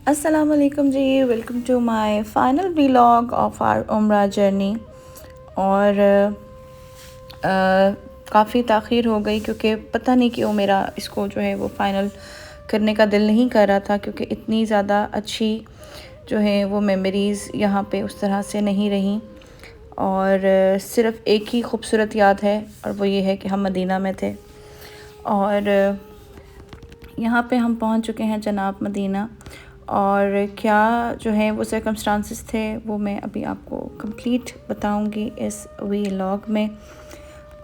अस्सलाम वालेकुम जी, welcome to my final vlog of our Umrah journey. और काफ़ी ताख़ीर हो गई क्योंकि पता नहीं क्यों मेरा इसको जो है वो फ़ाइनल करने का दिल नहीं कर रहा था, क्योंकि इतनी ज़्यादा अच्छी जो है वो मेमोरीज़ यहाँ पे उस तरह से नहीं रहीं। और सिर्फ़ एक ही खूबसूरत याद है, और वो ये है कि हम मदीना में थे। और यहाँ पे हम पहुँच चुके हैं जनाब मदीना। और क्या जो है वो सर्कमस्टांसेस थे वो मैं अभी आपको कंप्लीट बताऊंगी इस व्लॉग में।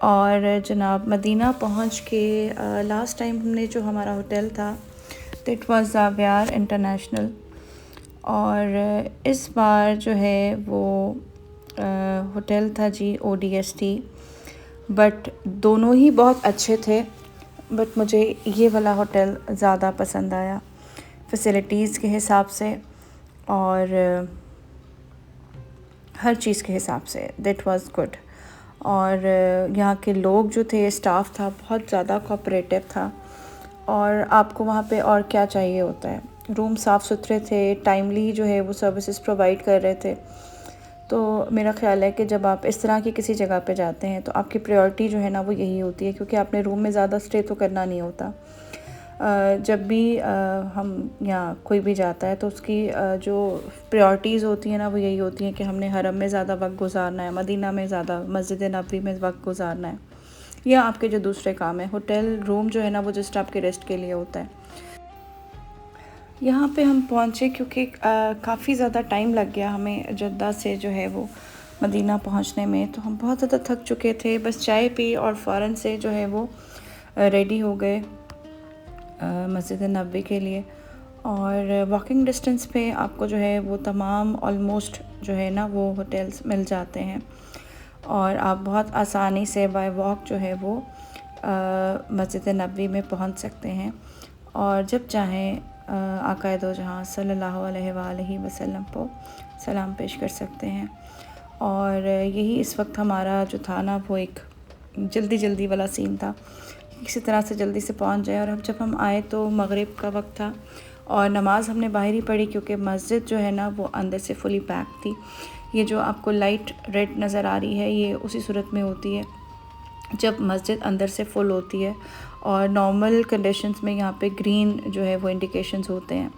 और जनाब मदीना पहुँच के लास्ट टाइम हमने जो हमारा होटल था दैट वाज ज़ावियार इंटरनेशनल, और इस बार जो है वो होटल था जी ODST। बट दोनों ही बहुत अच्छे थे, बट मुझे ये वाला होटल ज़्यादा पसंद आया फैसिलिटीज़ के हिसाब से और हर चीज़ के हिसाब से। That was good. और यहाँ के लोग जो थे, स्टाफ था बहुत ज़्यादा कोऑपरेटिव था। और आपको वहाँ पे और क्या चाहिए होता है। रूम साफ़ सुथरे थे, टाइमली जो है वो सर्विसेज प्रोवाइड कर रहे थे। तो मेरा ख़्याल है कि जब आप इस तरह की किसी जगह पे जाते हैं तो आपकी प्रायोरिटी जो है ना वो यही होती है, क्योंकि आपने रूम में ज़्यादा स्टे तो करना नहीं होता। जब भी हम यहाँ कोई भी जाता है तो उसकी जो प्रायोरिटीज़ होती हैं ना वो यही होती हैं कि हमने हरम में ज़्यादा वक्त गुजारना है, मदीना में ज़्यादा, मस्जिद नबवी में वक्त गुजारना है, या आपके जो दूसरे काम है। होटल रूम जो है ना वो जस्ट आपके रेस्ट के लिए होता है। यहाँ पे हम पहुँचे क्योंकि काफ़ी ज़्यादा टाइम लग गया हमें जद्दा से जो है वो मदीना पहुँचने में। तो हम बहुत ज़्यादा थक चुके थे, बस चाय पी और फ़ौरन से जो है वो रेडी हो गए मस्जिद नबवी के लिए। और वॉकिंग डिस्टेंस पे आपको जो है वो तमाम ऑलमोस्ट जो है ना वो होटल्स मिल जाते हैं, और आप बहुत आसानी से बाय वॉक जो है वो मस्जिद नबवी में पहुंच सकते हैं। और जब चाहें आक़ाए दो जहां सल्लल्लाहु अलैहि वसल्लम को सलाम पेश कर सकते हैं। और यही इस वक्त हमारा जो था ना वो एक जल्दी वाला सीन था, किसी तरह से जल्दी से पहुंच जाए। और अब जब हम आए तो मगरिब का वक्त था और नमाज़ हमने बाहर ही पढ़ी, क्योंकि मस्जिद जो है ना वो अंदर से फुली पैक थी। ये जो आपको लाइट रेड नज़र आ रही है ये उसी सूरत में होती है जब मस्जिद अंदर से फुल होती है, और नॉर्मल कंडीशंस में यहाँ पे ग्रीन जो है वो इंडिकेशंस होते हैं।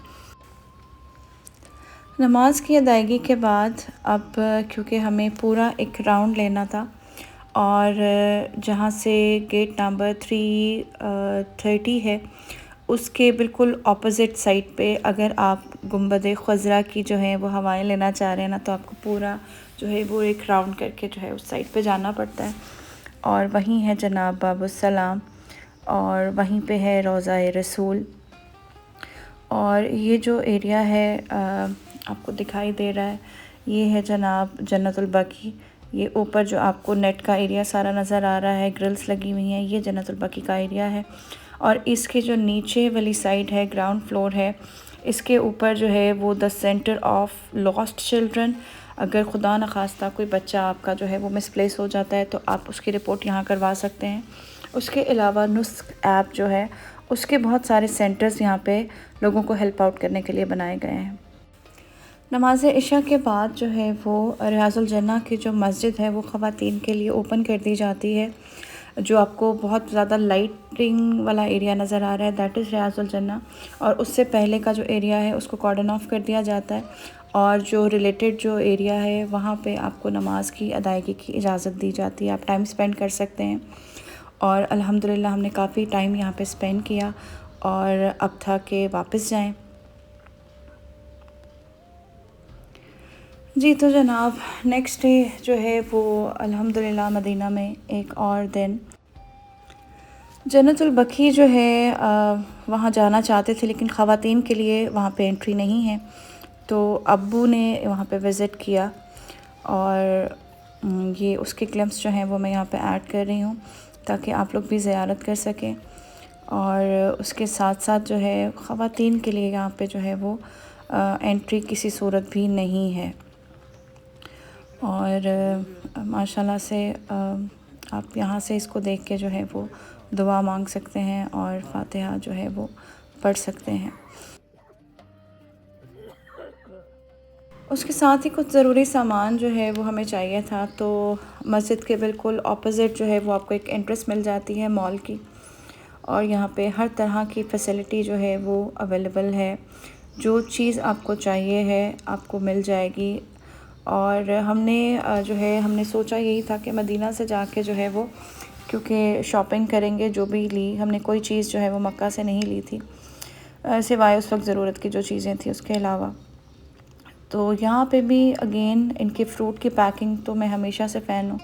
नमाज की अदायगी के बाद अब क्योंकि हमें पूरा एक राउंड लेना था, और जहाँ से गेट नंबर 330 है उसके बिल्कुल ऑपोज़िट साइड पे अगर आप गुंबद ख़ज़रा की जो है वो हवाएं लेना चाह रहे हैं ना, तो आपको पूरा जो है वो एक राउंड करके जो है उस साइड पे जाना पड़ता है। और वहीं है जनाब बाबुस्सलाम, और वहीं पे है रोज़ा रसूल। और ये जो एरिया है आपको दिखाई दे रहा है, ये है जनाब जन्नतुल बकी। ये ऊपर जो आपको नेट का एरिया सारा नज़र आ रहा है, ग्रिल्स लगी हुई हैं, ये जन्नतुल बकी का एरिया है। और इसके जो नीचे वाली साइड है, ग्राउंड फ्लोर है, इसके ऊपर जो है वो the centre of lost children. अगर खुदा न खास्ता कोई बच्चा आपका जो है वो मिसप्लेस हो जाता है तो आप उसकी रिपोर्ट यहाँ करवा सकते हैं। उसके अलावा नुस्ख ऐप जो है उसके बहुत सारे सेंटर्स यहाँ पे लोगों को हेल्प आउट करने के लिए बनाए गए हैं। नमाज इशा के बाद जो है वो रियाजुल जन्ना की जो मस्जिद है वो ख़वातीन के लिए ओपन कर दी जाती है। जो आपको बहुत ज़्यादा लाइटिंग वाला एरिया नज़र आ रहा है दैट इज़ रियाजुल जन्ना, और उससे पहले का जो एरिया है उसको कॉर्डन ऑफ कर दिया जाता है। और जो रिलेटेड जो एरिया है वहाँ पे आपको नमाज की अदायगी की इजाज़त दी जाती है, आप टाइम स्पेंड कर सकते हैं। और अल्हम्दुलिल्लाह हमने काफ़ी टाइम यहाँ पे स्पेंड किया, और अब था कि वापस जाएं। जी तो जनाब नेक्स्ट डे जो है वो अल्हम्दुलिल्लाह मदीना में एक और दिन जन्नतुल बकी जो है वहाँ जाना चाहते थे, लेकिन ख़वातीन के लिए वहाँ पे एंट्री नहीं है। तो अब्बू ने वहाँ पे विज़िट किया, और ये उसके क्लिप्स जो हैं वो मैं यहाँ पे ऐड कर रही हूँ ताकि आप लोग भी ज़ियारत कर सकें। और उसके साथ साथ जो है ख़वातीन के लिए यहाँ पे जो है वो एंट्री किसी सूरत भी नहीं है। और माशाल्लाह से आप यहाँ से इसको देख के जो है वो दुआ मांग सकते हैं और फातिहा जो है वो पढ़ सकते हैं। उसके साथ ही कुछ ज़रूरी सामान जो है वो हमें चाहिए था। तो मस्जिद के बिल्कुल ऑपोज़िट जो है वो आपको एक एंट्रेंस मिल जाती है मॉल की, और यहाँ पे हर तरह की फ़ैसिलिटी जो है वो अवेलेबल है। जो चीज़ आपको चाहिए है आपको मिल जाएगी। और हमने जो है हमने सोचा यही था कि मदीना से जाके जो है वो, क्योंकि शॉपिंग करेंगे, जो भी ली हमने कोई चीज़ जो है वो मक्का से नहीं ली थी, सिवाय उस वक्त ज़रूरत की जो चीज़ें थी उसके अलावा। तो यहाँ पे भी अगेन इनके फ्रूट की पैकिंग तो मैं हमेशा से फ़ैन हूँ,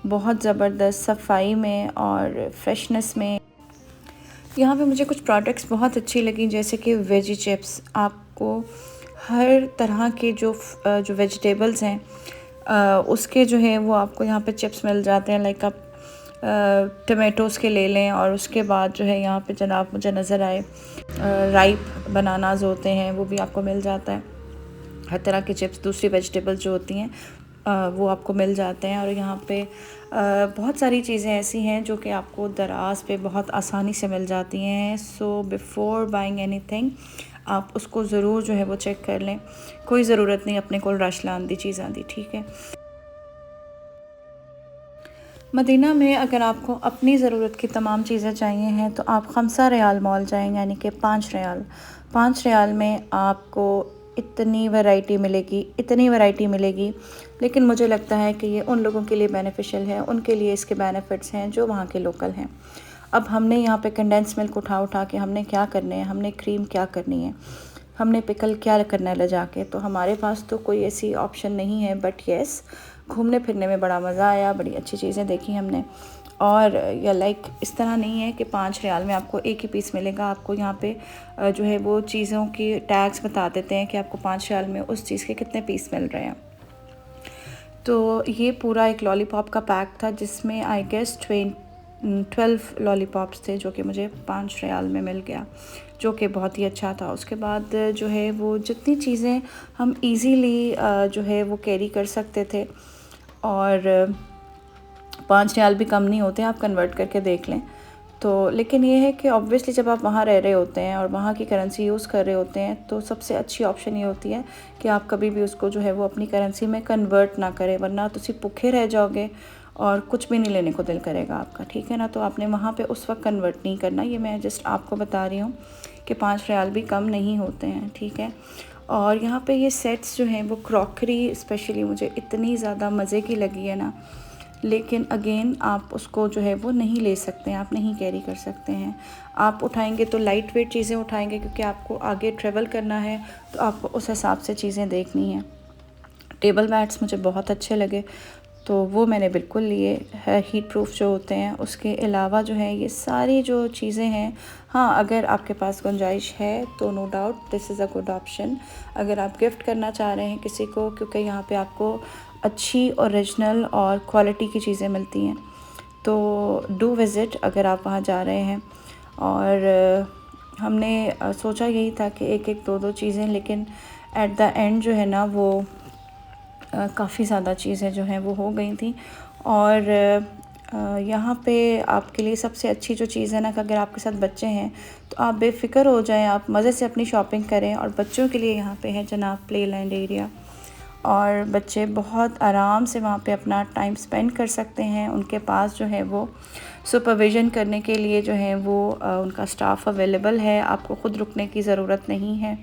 बहुत ज़बरदस्त सफाई में और फ्रेशनेस में। यहाँ पे मुझे कुछ प्रोडक्ट्स बहुत अच्छी लगी, जैसे कि वेजी चिप्स। आपको हर तरह के जो वेजिटेबल्स हैं उसके जो है वो आपको यहाँ पे चिप्स मिल जाते हैं। लाइक आप टमेटोज़ के ले लें, और उसके बाद जो है यहाँ पे जनाब मुझे नज़र आए राइप बनानाज होते हैं, वो भी आपको मिल जाता है। हर तरह के चिप्स, दूसरी वेजिटेबल्स जो होती हैं वो आपको मिल जाते हैं। और यहाँ पे बहुत सारी चीज़ें ऐसी हैं जो कि आपको दराज पे बहुत आसानी से मिल जाती हैं। सो बिफ़ोर बाइंग एनीथिंग आप उसको ज़रूर जो है वो चेक कर लें। कोई ज़रूरत नहीं अपने को रश लान दी चीज़ां दी, ठीक है। मदीना में अगर आपको अपनी ज़रूरत की तमाम चीज़ें चाहिए हैं तो आप खमसा रियाल मॉल जाएंगे, यानी कि 5 रियाल में आपको इतनी वैरायटी मिलेगी, इतनी वैरायटी मिलेगी। लेकिन मुझे लगता है कि ये उन लोगों के लिए बेनिफिशियल है, उनके लिए इसके बेनिफिट्स हैं जो वहाँ के लोकल हैं। अब हमने यहाँ पे कंडेंस मिल्क उठा के हमने क्या करने हैं, हमने क्रीम क्या करनी है, हमने पिकल क्या करना है ले जाके, तो हमारे पास तो कोई ऐसी ऑप्शन नहीं है। बट येस, घूमने फिरने में बड़ा मज़ा आया, बड़ी अच्छी चीज़ें देखी हमने। और या लाइक इस तरह नहीं है कि 5 रियाल में आपको एक ही पीस मिलेगा। आपको यहाँ पे जो है वो चीज़ों की टैग्स बता देते हैं कि आपको 5 रियाल में उस चीज़ के कितने पीस मिल रहे हैं। तो ये पूरा एक लॉलीपॉप का पैक था, जिसमें आई गेस 12 लॉलीपॉप्स थे, जो कि मुझे 5 रियाल में मिल गया, जो कि बहुत ही अच्छा था। उसके बाद जो है वो जितनी चीज़ें हम इजीली जो है वो कैरी कर सकते थे, और 5 रियाल भी कम नहीं होते, आप कन्वर्ट करके देख लें तो। लेकिन ये है कि ऑब्वियसली जब आप वहाँ रह रहे होते हैं और वहाँ की करेंसी यूज़ कर रहे होते हैं, तो सबसे अच्छी ऑप्शन ये होती है कि आप कभी भी उसको जो है वो अपनी करेंसी में कन्वर्ट ना करें, वरना तो सिर्फ भूखे रह जाओगे और कुछ भी नहीं लेने को दिल करेगा आपका, ठीक है ना। तो आपने वहाँ पे उस वक्त कन्वर्ट नहीं करना। ये मैं जस्ट आपको बता रही हूँ कि 5 रियाल भी कम नहीं होते हैं, ठीक है। और यहाँ पे ये सेट्स जो हैं वो क्रॉकरी स्पेशली मुझे इतनी ज़्यादा मज़े की लगी है ना। लेकिन अगेन आप उसको जो है वो नहीं ले सकते हैं, आप नहीं कैरी कर सकते हैं। आप उठाएंगे तो लाइट वेट चीज़ें उठाएंगे, क्योंकि आपको आगे ट्रेवल करना है, तो आपको उस हिसाब से चीज़ें देखनी हैं। टेबल मैट्स मुझे बहुत अच्छे लगे, तो वो मैंने बिल्कुल लिए है, हीट प्रूफ जो होते हैं। उसके अलावा जो है ये सारी जो चीज़ें हैं, हाँ अगर आपके पास गुंजाइश है तो no doubt this is a good option. अगर आप गिफ्ट करना चाह रहे हैं किसी को, क्योंकि यहाँ पे आपको अच्छी ओरिजिनल और क्वालिटी की चीज़ें मिलती हैं, तो डू विज़िट अगर आप वहाँ जा रहे हैं। और हमने सोचा यही था कि एक एक दो दो चीज़ें, लेकिन एट द एंड जो है ना वो काफ़ी ज़्यादा चीज़ें जो हैं वो हो गई थी। और यहाँ पे आपके लिए सबसे अच्छी जो चीज़ है ना, कि अगर आपके साथ बच्चे हैं तो आप बेफ़िक्र हो जाएं, आप मज़े से अपनी शॉपिंग करें। और बच्चों के लिए यहाँ पे है जनाब प्ले लैंड एरिया, और बच्चे बहुत आराम से वहाँ पे अपना टाइम स्पेंड कर सकते हैं। उनके पास जो है वो सुपरविज़न करने के लिए जो है वो उनका स्टाफ अवेलेबल है, आपको ख़ुद रुकने की ज़रूरत नहीं है।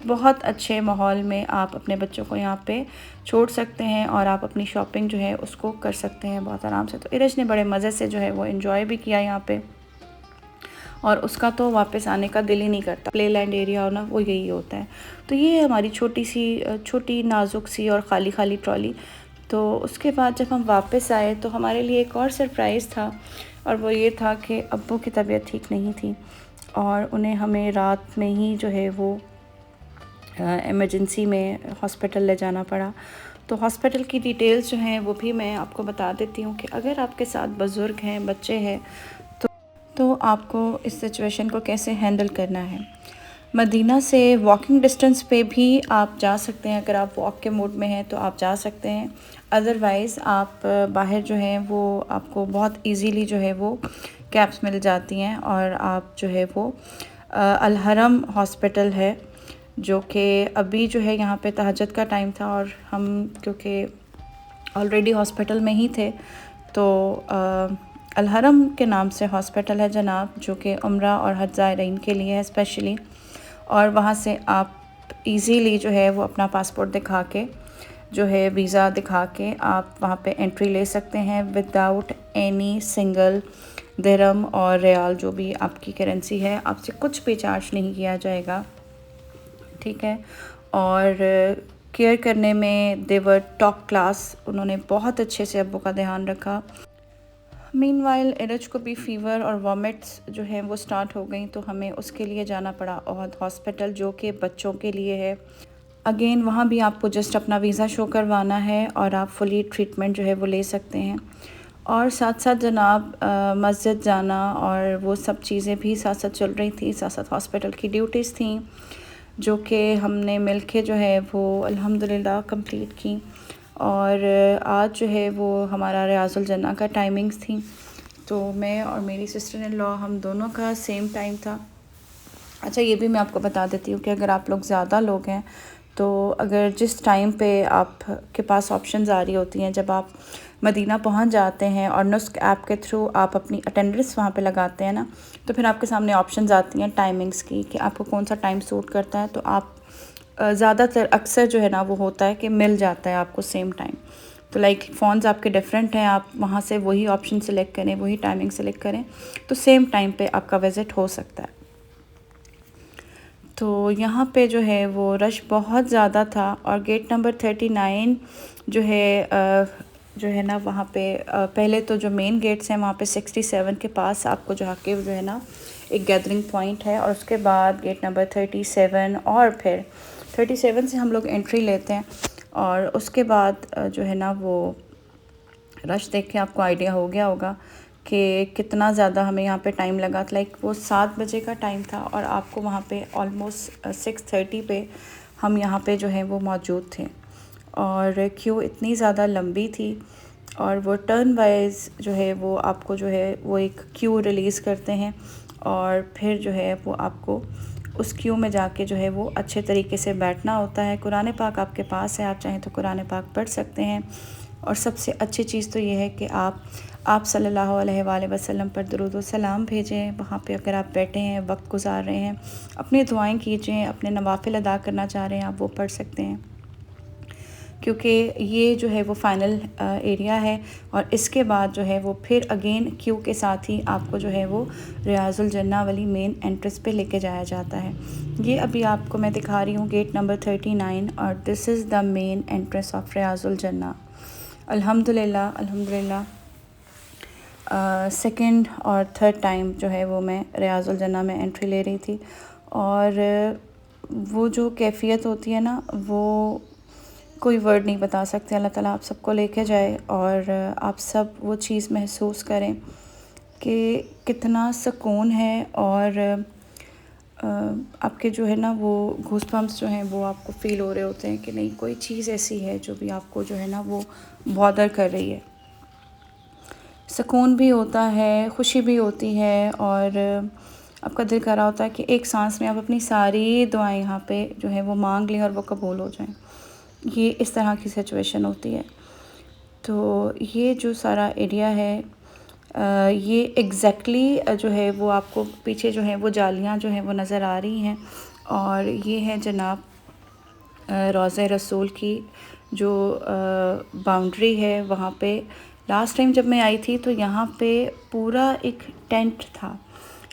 बहुत अच्छे माहौल में आप अपने बच्चों को यहाँ पे छोड़ सकते हैं, और आप अपनी शॉपिंग जो है उसको कर सकते हैं बहुत आराम से। तो इरज ने बड़े मज़े से जो है वो एंजॉय भी किया यहाँ पे, और उसका तो वापस आने का दिल ही नहीं करता। प्ले लैंड एरिया हो ना, वो यही होता है। तो ये हमारी छोटी नाजुक सी और खाली खाली ट्रॉली। तो उसके बाद जब हम वापस आए तो हमारे लिए एक और सरप्राइज़ था, और वो ये था कि अब्बू की तबीयत ठीक नहीं थी, और उन्हें हमें रात में ही जो है वो इमरजेंसी में हॉस्पिटल ले जाना पड़ा। तो हॉस्पिटल की डिटेल्स जो हैं वो भी मैं आपको बता देती हूँ कि अगर आपके साथ बुज़ुर्ग हैं, बच्चे हैं, तो आपको इस सिचुएशन को कैसे हैंडल करना है। मदीना से वॉकिंग डिस्टेंस पे भी आप जा सकते हैं, अगर आप वॉक के मूड में हैं तो आप जा सकते हैं। अदरवाइज़ आप बाहर जो हैं वो आपको बहुत इजीली जो है वो कैब्स मिल जाती हैं, और आप जो है वो अल हरम हॉस्पिटल है जो कि अभी जो है यहाँ पे तहज्जुद का टाइम था और हम क्योंकि ऑलरेडी हॉस्पिटल में ही थे, तो अलहरम के नाम से हॉस्पिटल है जनाब, जो कि उम्रा और हज ज़ायरीन के लिए है स्पेशली। और वहाँ से आप इजीली जो है वो अपना पासपोर्ट दिखा के जो है वीज़ा दिखा के आप वहाँ पे एंट्री ले सकते हैं विदाउट एनी सिंगल दिरहम और रियाल, जो भी आपकी करेंसी है, आपसे कुछ भी चार्ज नहीं किया जाएगा, ठीक है। और केयर करने में देवर टॉप क्लास, उन्होंने बहुत अच्छे से अब्बू का ध्यान रखा। मीनवाइल एरज को भी फ़ीवर और वॉमिट्स जो है वो स्टार्ट हो गई, तो हमें उसके लिए जाना पड़ा ओहद हॉस्पिटल, जो कि बच्चों के लिए है। अगेन वहाँ भी आपको जस्ट अपना वीज़ा शो करवाना है और आप फुली ट्रीटमेंट जो है वो ले सकते हैं। और साथ साथ जनाब मस्जिद जाना और वो सब चीज़ें भी साथ साथ चल रही थी, साथ साथ हॉस्पिटल की ड्यूटीज़ थी, जो कि हमने मिलके जो है वो अल्हम्दुलिल्लाह कंप्लीट की। और आज जो है वो हमारा रियाजुल जन्ना का टाइमिंग्स थी, तो मैं और मेरी सिस्टर इन लॉ हम दोनों का सेम टाइम था। अच्छा, ये भी मैं आपको बता देती हूँ कि अगर आप लोग ज़्यादा लोग हैं तो अगर जिस टाइम पे आपके पास ऑप्शंस आ रही होती हैं, जब आप मदीना पहुंच जाते हैं और नुस्क ऐप के थ्रू आप अपनी अटेंडेंस वहाँ पे लगाते हैं ना, तो फिर आपके सामने ऑप्शंस आती हैं टाइमिंग्स की कि आपको कौन सा टाइम सूट करता है। तो आप ज़्यादातर अक्सर जो है ना वो होता है कि मिल जाता है आपको सेम टाइम। तो लाइक फ़ोन्स आपके डिफरेंट हैं, आप वहाँ से वही ऑप्शन सेलेक्ट करें, वही टाइमिंग सेलेक्ट करें, तो सेम टाइम पे आपका विज़िट हो सकता है। तो यहाँ पे जो है वो रश बहुत ज़्यादा था और गेट नंबर 39 जो है ना वहाँ पे पहले तो जो मेन गेट्स हैं वहाँ पे 67 के पास आपको जो आके जो है ना एक गैदरिंग पॉइंट है, और उसके बाद गेट नंबर 37 और फिर 37 से हम लोग एंट्री लेते हैं। और उसके बाद जो है ना वो रश देख के आपको आइडिया हो गया होगा कि कितना ज़्यादा हमें यहाँ पे टाइम लगा था। लाइक वो 7 बजे का टाइम था और आपको वहाँ पे ऑलमोस्ट 6:30 पे हम यहाँ पे जो है वो मौजूद थे, और क्यू इतनी ज़्यादा लंबी थी। और वो टर्न वाइज जो है वो आपको जो है वो एक क्यू रिलीज़ करते हैं, और फिर जो है वो आपको उस क्यू में जाके जो है वो अच्छे तरीके से बैठना होता है। कुरान पाक आपके पास है, आप चाहें तो कुरान पाक पढ़ सकते हैं। और सबसे अच्छी चीज़ तो ये है कि आप सल्लल्लाहु अलैहि वसल्लम पर दुरूद व सलाम भेजें। वहाँ पे अगर आप बैठे हैं, वक्त गुजार रहे हैं, अपनी दुआएं कीजिए, अपने नवाफिल अदा करना चाह रहे हैं, आप वो पढ़ सकते हैं, क्योंकि ये जो है वो फ़ाइनल एरिया है। और इसके बाद जो है वो फिर अगेन क्यू के साथ ही आपको जो है वो रियाजुल जन्ना वाली मेन एंट्रेंस पे लेके जाया जाता है। ये अभी आपको मैं दिखा रही हूँ गेट नंबर 39, और this is the main entrance of Riyadh ul Jannah. अल्हम्दुलिल्लाह सेकंड और थर्ड टाइम जो है वो मैं रियाजुल जन्ना में एंट्री ले रही थी, और वो जो कैफ़ियत होती है ना वो कोई वर्ड नहीं बता सकते। अल्लाह ताला आप सबको लेके जाए और आप सब वो चीज़ महसूस करें कि कितना सुकून है, और आपके जो है ना वो गूज़बम्प्स जो हैं वो आपको फ़ील हो रहे होते हैं कि नहीं, कोई चीज़ ऐसी है जो भी आपको जो है ना वो बॉदर कर रही है। सुकून भी होता है, खुशी भी होती है, और आपका दिल कर रहा होता है कि एक सांस में आप अपनी सारी दुआएं यहाँ पे जो है वो मांग लें और वो कबूल हो जाएं। ये इस तरह की सिचुएशन होती है। तो ये जो सारा एरिया है ये एग्जैक्टली जो है वो आपको पीछे जो है वो जालियाँ जो हैं वो नज़र आ रही हैं, और ये है जनाब रोज़ा रसूल की जो बाउंड्री है। वहाँ पे लास्ट टाइम जब मैं आई थी तो यहाँ पे पूरा एक टेंट था,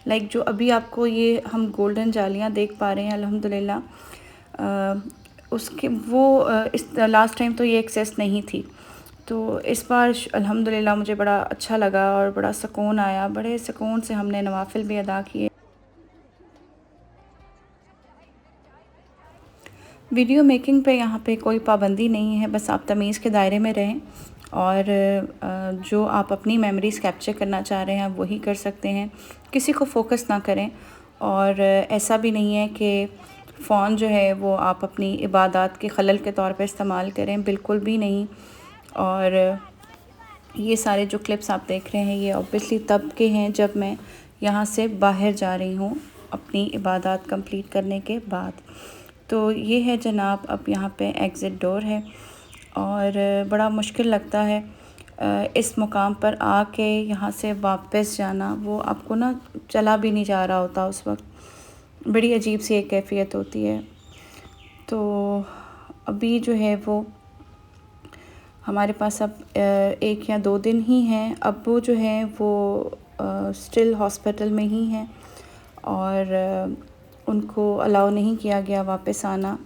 लाइक जो अभी आपको ये हम गोल्डन जालियाँ देख पा रहे हैं अल्हम्दुलिल्लाह, उसके वो इस लास्ट टाइम तो ये एक्सेस नहीं थी। तो इस बार अल्हम्दुलिल्लाह मुझे बड़ा अच्छा लगा और बड़ा सुकून आया, बड़े सुकून से हमने नवाफिल भी अदा किए। वीडियो मेकिंग पे यहाँ पे कोई पाबंदी नहीं है, बस आप तमीज़ के दायरे में रहें, और जो आप अपनी मेमोरीज़ कैप्चर करना चाह रहे हैं आप वही कर सकते हैं, किसी को फोकस ना करें। और ऐसा भी नहीं है कि फ़ोन जो है वो आप अपनी इबादत के खलल के तौर पर इस्तेमाल करें, बिल्कुल भी नहीं। और ये सारे जो क्लिप्स आप देख रहे हैं ये ऑब्वियसली तब के हैं जब मैं यहाँ से बाहर जा रही हूँ अपनी इबादत कंप्लीट करने के बाद। तो ये है जनाब, अब यहाँ पे एग्ज़िट डोर है और बड़ा मुश्किल लगता है इस मुकाम पर आके यहाँ से वापस जाना। वो आपको ना चला भी नहीं जा रहा होता उस वक्त, बड़ी अजीब सी एक कैफ़ियत होती है। तो अभी जो है वो हमारे पास अब 1 या 2 दिन ही हैं। अब वो जो है वो स्टिल हॉस्पिटल में ही हैं और उनको अलाउ नहीं किया गया वापस आना।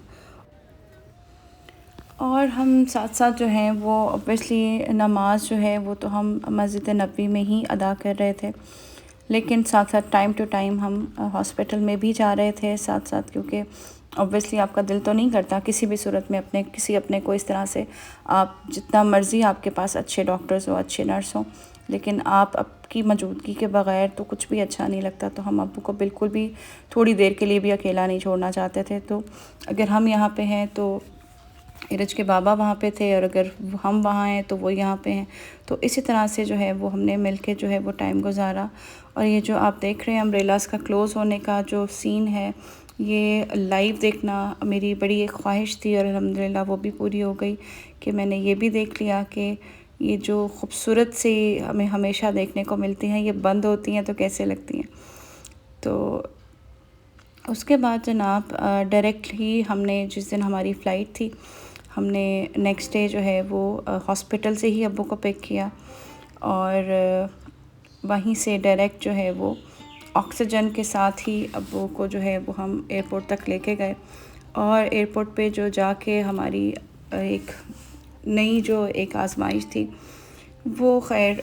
और हम साथ साथ जो हैं वो ऑब्वियसली नमाज जो है वो तो हम मस्जिद नबवी में ही अदा कर रहे थे, लेकिन साथ साथ टाइम टू टाइम हम हॉस्पिटल में भी जा रहे थे साथ साथ, क्योंकि ऑब्वियसली आपका दिल तो नहीं करता किसी भी सूरत में अपने को इस तरह से, आप जितना मर्ज़ी आपके पास अच्छे डॉक्टर्स हो, अच्छे नर्स हो, लेकिन आप आपकी मौजूदगी के बग़ैर तो कुछ भी अच्छा नहीं लगता। तो हम अब्बू को बिल्कुल भी थोड़ी देर के लिए भी अकेला नहीं छोड़ना चाहते थे। तो अगर हम यहाँ पे हैं तो इरज के बाबा वहाँ पे थे, और अगर हम वहाँ हैं तो वो यहाँ पे हैं। तो इसी तरह से जो है वो हमने मिलके जो है वो टाइम गुजारा। और ये जो आप देख रहे हैं अम्ब्रेलास का क्लोज़ होने का जो सीन है, ये लाइव देखना मेरी बड़ी एक ख्वाहिश थी और अल्हम्दुलिल्लाह वो भी पूरी हो गई कि मैंने ये भी देख लिया कि ये जो खूबसूरत सी हमें हमेशा देखने को मिलती हैं, ये बंद होती हैं तो कैसे लगती हैं। तो उसके बाद जनाब डायरेक्ट ही हमने, जिस दिन हमारी फ़्लाइट थी, हमने नेक्स्ट डे जो है वो हॉस्पिटल से ही अब्बू को पिक किया और वहीं से डायरेक्ट जो है वो ऑक्सीजन के साथ ही अब्बू को जो है वो हम एयरपोर्ट तक लेके गए। और एयरपोर्ट पे जो जाके हमारी एक नई जो एक आजमाइश थी, वो खैर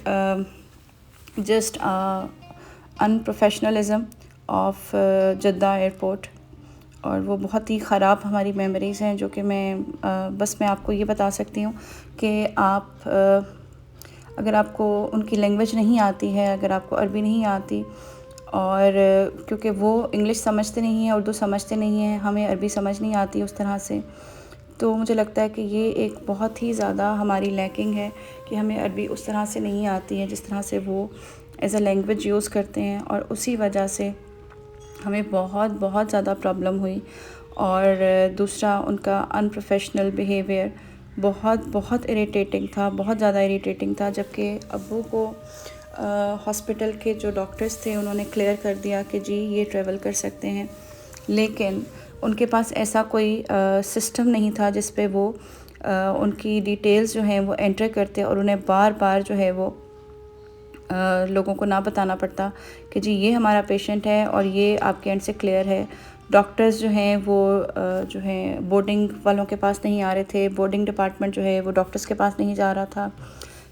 जस्ट अनप्रोफेशनलिज़म ऑफ जद्दा एयरपोर्ट, और वो बहुत ही ख़राब हमारी मेमोरीज़ हैं, जो कि मैं आपको ये बता सकती हूँ कि आप अगर आपको उनकी लैंग्वेज नहीं आती है, अगर आपको अरबी नहीं आती, और क्योंकि वो इंग्लिश समझते नहीं हैं, उर्दू समझते नहीं हैं, हमें अरबी समझ नहीं आती उस तरह से, तो मुझे लगता है कि ये एक बहुत ही ज़्यादा हमारी लैकिंग है कि हमें अरबी उस तरह से नहीं आती है जिस तरह से वो एज़ अ लैंग्वेज यूज़ करते हैं। और उसी वजह से हमें बहुत बहुत ज़्यादा प्रॉब्लम हुई। और दूसरा, उनका अनप्रोफेशनल बिहेवियर बहुत बहुत इरिटेटिंग था, बहुत ज़्यादा इरिटेटिंग था। जबकि अब्बू को हॉस्पिटल के जो डॉक्टर्स थे उन्होंने क्लियर कर दिया कि जी ये ट्रैवल कर सकते हैं, लेकिन उनके पास ऐसा कोई सिस्टम नहीं था जिस पे वो उनकी डिटेल्स जो हैं वो एंटर करते और उन्हें बार बार जो है वो लोगों को ना बताना पड़ता कि जी ये हमारा पेशेंट है और ये आपके एंड से क्लियर है। डॉक्टर्स जो हैं वो जो हैं बोर्डिंग वालों के पास नहीं आ रहे थे, बोर्डिंग डिपार्टमेंट जो है वो डॉक्टर्स के पास नहीं जा रहा था,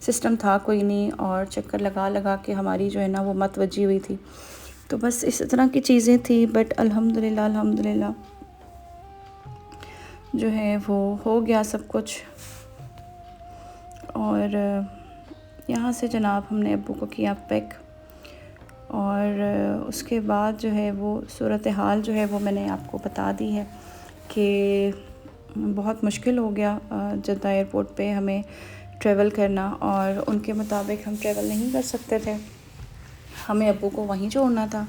सिस्टम था कोई नहीं, और चक्कर लगा लगा के हमारी जो है ना वो मत वजी हुई थी। तो बस इस तरह की चीज़ें थी, बट अल्हम्दुलिल्लाह जो है वो हो गया सब कुछ। और यहाँ से जनाब हमने अब्बू को किया पिक, और उसके बाद जो है वो सूरत हाल जो है वो मैंने आपको बता दी है कि बहुत मुश्किल हो गया जद्दा एयरपोर्ट पे हमें ट्रैवल करना, और उनके मुताबिक हम ट्रैवल नहीं कर सकते थे, हमें अब्बू को वहीं छोड़ना था।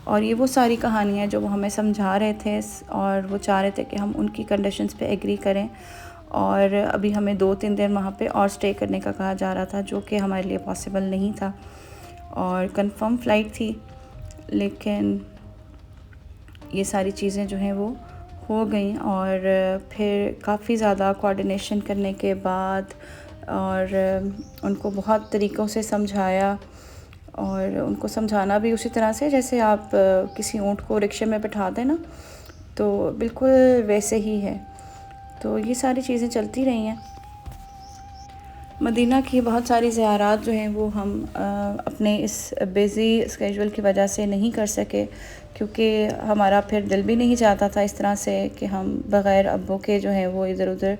और ये वो सारी कहानियाँ जो वो हमें समझा रहे थे, और वो चाह रहे थे कि हम उनकी कंडीशंस पे एग्री करें, और अभी हमें 2-3 दिन वहाँ पे और स्टे करने का कहा जा रहा था, जो कि हमारे लिए पॉसिबल नहीं था और कंफर्म फ़्लाइट थी। लेकिन ये सारी चीज़ें जो हैं वो हो गई, और फिर काफ़ी ज़्यादा कोऑर्डिनेशन करने के बाद और उनको बहुत तरीक़ों से समझाया, और उनको समझाना भी उसी तरह से जैसे आप किसी ऊँट को रिक्शे में बिठा दें ना, तो बिल्कुल वैसे ही है। तो ये सारी चीज़ें चलती रही हैं। मदीना की बहुत सारी ज़ियारात जो हैं वो हम अपने इस बिज़ी स्केजुअल की वजह से नहीं कर सके, क्योंकि हमारा फिर दिल भी नहीं चाहता था इस तरह से कि हम बग़ैर अब्बू के जो है वो इधर उधर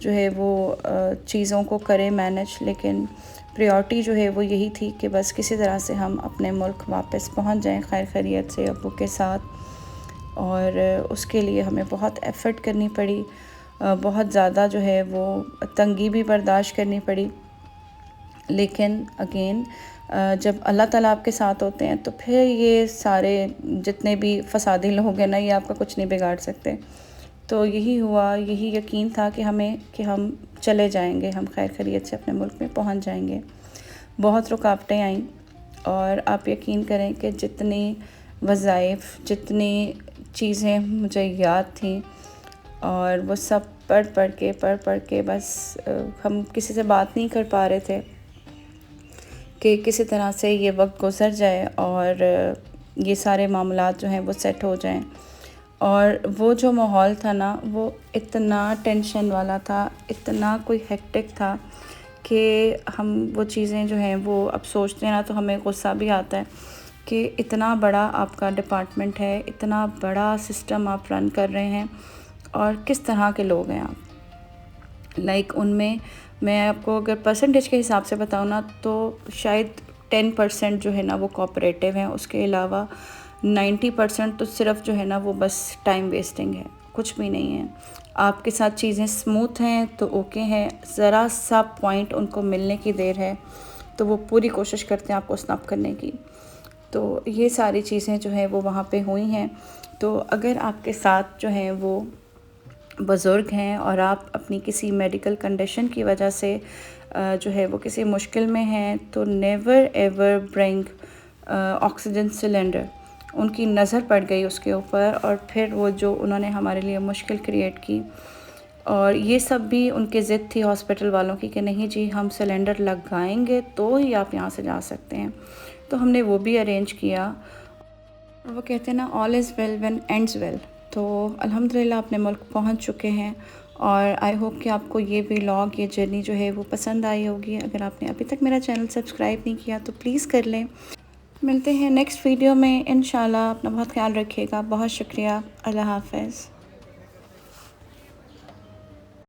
जो है वो चीज़ों को करें मैनेज। लेकिन प्रायोरिटी जो है वो यही थी कि बस किसी तरह से हम अपने मुल्क वापस पहुंच जाएं खैर खैरियत से अब्बू के साथ, और उसके लिए हमें बहुत एफ़र्ट करनी पड़ी, बहुत ज़्यादा जो है वो तंगी भी बर्दाश्त करनी पड़ी। लेकिन अगेन जब अल्लाह ताला आपके साथ होते हैं तो फिर ये सारे जितने भी फसादी लोग हैं ना, ये आपका कुछ नहीं बिगाड़ सकते। तो यही हुआ, यही यकीन था कि हम चले जाएंगे, हम खैर खैरियत से अपने मुल्क में पहुंच जाएंगे। बहुत रुकावटें आईं और आप यकीन करें कि जितनी वज़ाइफ, जितनी चीज़ें मुझे याद थी और वो सब पढ़ के बस हम किसी से बात नहीं कर पा रहे थे कि किसी तरह से ये वक्त गुज़र जाए और ये सारे मामलात जो हैं वो सेट हो जाएं। और वो जो माहौल था ना, वो इतना टेंशन वाला था, इतना कोई हेक्टिक था कि हम वो चीज़ें जो हैं वो अब सोचते हैं ना तो हमें गुस्सा भी आता है कि इतना बड़ा आपका डिपार्टमेंट है, इतना बड़ा सिस्टम आप रन कर रहे हैं और किस तरह के लोग हैं आप। उनमें मैं आपको अगर परसेंटेज के हिसाब से बताऊँ ना तो शायद 10% जो है ना वो कोऑपरेटिव हैं, उसके अलावा 90% तो सिर्फ जो है ना वो बस टाइम वेस्टिंग है, कुछ भी नहीं है। आपके साथ चीज़ें स्मूथ हैं तो ओके हैं, ज़रा सा पॉइंट उनको मिलने की देर है तो वो पूरी कोशिश करते हैं आपको स्नैप करने की। तो ये सारी चीज़ें जो है वो वहाँ पे हुई हैं। तो अगर आपके साथ जो है वो बुज़ुर्ग हैं और आप अपनी किसी मेडिकल कंडीशन की वजह से जो है वो किसी मुश्किल में हैं तो never ever bring oxygen cylinder. उनकी नज़र पड़ गई उसके ऊपर और फिर वो जो उन्होंने हमारे लिए मुश्किल क्रिएट की, और ये सब भी उनकी ज़िद थी हॉस्पिटल वालों की कि नहीं जी हम सिलेंडर लगाएंगे तो ही आप यहाँ से जा सकते हैं। तो हमने वो भी अरेंज किया और वो कहते हैं ना all is well when ends well. तो अल्हम्दुलिल्लाह अपने मुल्क पहुंच चुके हैं और आई होप कि आपको ये व्लॉग, ये जर्नी जो है वो पसंद आई होगी। अगर आपने अभी तक मेरा चैनल सब्सक्राइब नहीं किया तो प्लीज़ कर लें। मिलते हैं नेक्स्ट वीडियो में इंशाल्लाह। अपना बहुत ख्याल रखिएगा। बहुत शुक्रिया। अल्लाह हाफ़िज़।